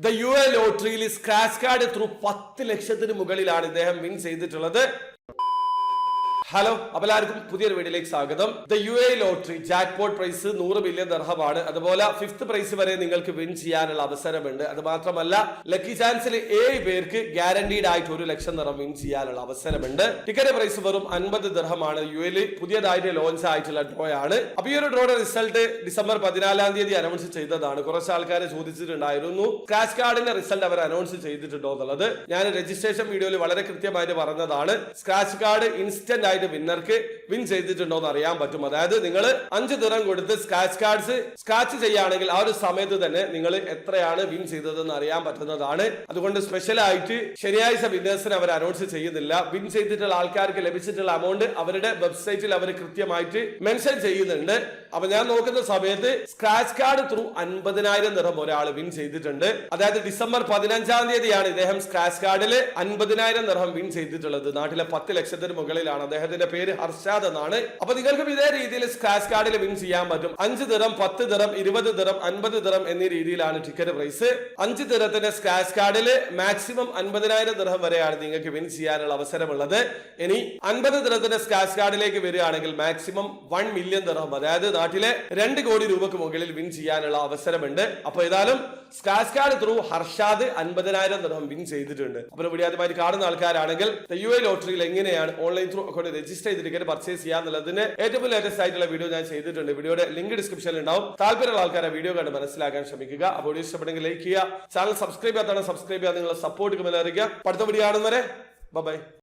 The UA ലോട്ടറിയിൽ scratch card through 10 ലക്ഷത്തിന് മുകളിലാണ് ഇദ്ദേഹം വിൻ ചെയ്തിട്ടുള്ളത്. ഹലോ, അപ്പോൾ എല്ലാവർക്കും പുതിയൊരു വീഡിയോയിലേക്ക് സ്വാഗതം. The UA lottery jackpot prize 100 million ദിർഹമാണ്. അതുപോലെ 5th പ്രൈസ് വരെ നിങ്ങൾക്ക് വിൻ ചെയ്യാനുള്ള അവസരമുണ്ട്. അത് മാത്രമല്ല ലക്കി ചാൻസിൽ 7 പേർക്ക് ഗ്യാരണ്ടീഡ് ആയിട്ട് 1 ലക്ഷം ദിർഹം വിൻ ചെയ്യാനുള്ള അവസരമുണ്ട്. ടിക്കറ്റ് പ്രൈസ് വെറും 50 ദിർഹമാണ്. UAയിൽ പുതിയതായിട്ട് ലോഞ്ച് ആയിട്ടുള്ള ഡ്രോ ആണ്. അപ്പൊ ഈ ഒരു ഡ്രോയുടെ റിസൾട്ട് ഡിസംബർ 14-ാം തീയതി അനൗൺസ് ചെയ്തതാണ്. കുറച്ച് ആൾക്കാർ ചോദിച്ചിട്ടുണ്ടായിരുന്നു സ്ക്രാച്ച് കാർഡിന്റെ റിസൾട്ട് അവർ അനൗൺസ് ചെയ്തിട്ടുണ്ടോ എന്നുള്ളത്. ഞാൻ രജിസ്ട്രേഷൻ വീഡിയോയിൽ വളരെ കൃത്യമായിട്ട് പറഞ്ഞതാണ്. സ്ക്രാച്ച് കാർഡ് ഇൻസ്റ്റന്റ് ആയിട്ട് വിന്നർക്ക് വിൻ ചെയ്തിട്ടുണ്ടോ എന്ന് അറിയാൻ പറ്റും. അതായത് നിങ്ങൾ 5 ദിർഹം കൊടുത്ത് സ്ക്രാച്ച് കാർഡ്സ് സ്ക്രാച്ച് ചെയ്യുകയാണെങ്കിൽ ആ ഒരു സമയത്ത് തന്നെ നിങ്ങൾ എത്രയാണ് വിൻ ചെയ്തതെന്ന് അറിയാൻ പറ്റുന്നതാണ്. അതുകൊണ്ട് സ്പെഷ്യൽ ആയിട്ട് ശനിയാഴ്ച വിന്നേഴ്സിന് അവർ അനൗൺസ് ചെയ്യുന്നില്ല. വിൻ ചെയ്തിട്ടുള്ള ആൾക്കാർക്ക് ലഭിച്ചിട്ടുള്ള എമൗണ്ട് അവരുടെ വെബ്സൈറ്റിൽ അവർ കൃത്യമായിട്ട് മെൻഷൻ ചെയ്യുന്നുണ്ട്. അപ്പൊ ഞാൻ നോക്കുന്ന സമയത്ത് സ്ക്രാച്ച് കാർഡ് ത്രൂ 50,000 ദിർഹം ഒരാൾ വിൻ ചെയ്തിട്ടുണ്ട്. അതായത് ഡിസംബർ 15-ാം തീയതിയാണ് ഇദ്ദേഹം സ്ക്രാച്ച് കാർഡിൽ 50,000 ദിർഹം വിൻ ചെയ്തിട്ടുള്ളത്. നാട്ടിലെ 10 ലക്ഷത്തിന് മുകളിലാണ്. അദ്ദേഹത്തിന്റെ പേര് ഹർഷാദ് എന്നാണ്. അപ്പൊ നിങ്ങൾക്കും ഇതേ രീതിയിൽ സ്ക്രാച്ച് കാർഡിൽ വിൻ ചെയ്യാൻ പറ്റും. 5 ദിർഹം, 10 ദിർഹം, 20 ദിർഹം, 50 ദിർഹം എന്നീ രീതിയിലാണ് ടിക്കറ്റ് പ്രൈസ്. 5 ദിർഹത്തിന്റെ സ്ക്രാച്ച് കാർഡിൽ മാക്സിമം 50,000 ദിർഹം വരെയാണ് നിങ്ങൾക്ക് വിൻ ചെയ്യാനുള്ള അവസരമുള്ളത്. ഇനി 50 ദിർഹത്തിന്റെ സ്ക്രാച്ച് കാർഡിലേക്ക് വരികയാണെങ്കിൽ മാക്സിമം 1 മില്യൺ ദിർഹം, അതായത് നാട്ടിലെ 2 കോടി രൂപക്ക് മുകളിൽ വിൻ ചെയ്യാനുള്ള അവസരമുണ്ട്. അപ്പൊ ഏതായാലും സ്ക്രാച്ച് കാർഡ് ത്രൂ ഹർഷാദ് 50,000 ദിർഹം വിൻ ചെയ്തിട്ടുണ്ട്. അപ്പോൾ വീഡിയോ ആദ്യമായിട്ട് കാണുന്ന ആൾക്കാരാണെങ്കിൽ UA ലോട്ടറിയിൽ എങ്ങനെയാണ് ഓൺലൈൻ ത്രൂ അക്കൗണ്ട് രജിസ്റ്റർ ചെയ്ത് ടിക്കറ്റ് പർച്ചേസ് ചെയ്യാന്നുള്ളതിന് ഏറ്റവും ലേറ്റസ്റ്റ് ആയിട്ടുള്ള വീഡിയോ ഞാൻ ചെയ്തിട്ടുണ്ട്. വീഡിയോയുടെ ലിങ്ക് ഡിസ്ക്രിപ്ഷനിൽ ഉണ്ടാവും. താല്പര്യമുള്ള ആൾക്കാരെ വീഡിയോ കണ്ട് മനസ്സിലാക്കാൻ ശ്രമിക്കുക. അപ്പോൾ വീഡിയോ ഇഷ്ടപ്പെടുമെങ്കിൽ ലൈക്ക് ചെയ്യുക. ചാനൽ സബ്സ്ക്രൈബ് ചെയ്യാത്തതാണ് സബ്സ്ക്രൈബ് ചെയ്യുക. നിങ്ങളുടെ സപ്പോർട്ട് അറിയിക്കുക. അടുത്ത വീഡിയോ കാണുന്നവരെ ബൈ.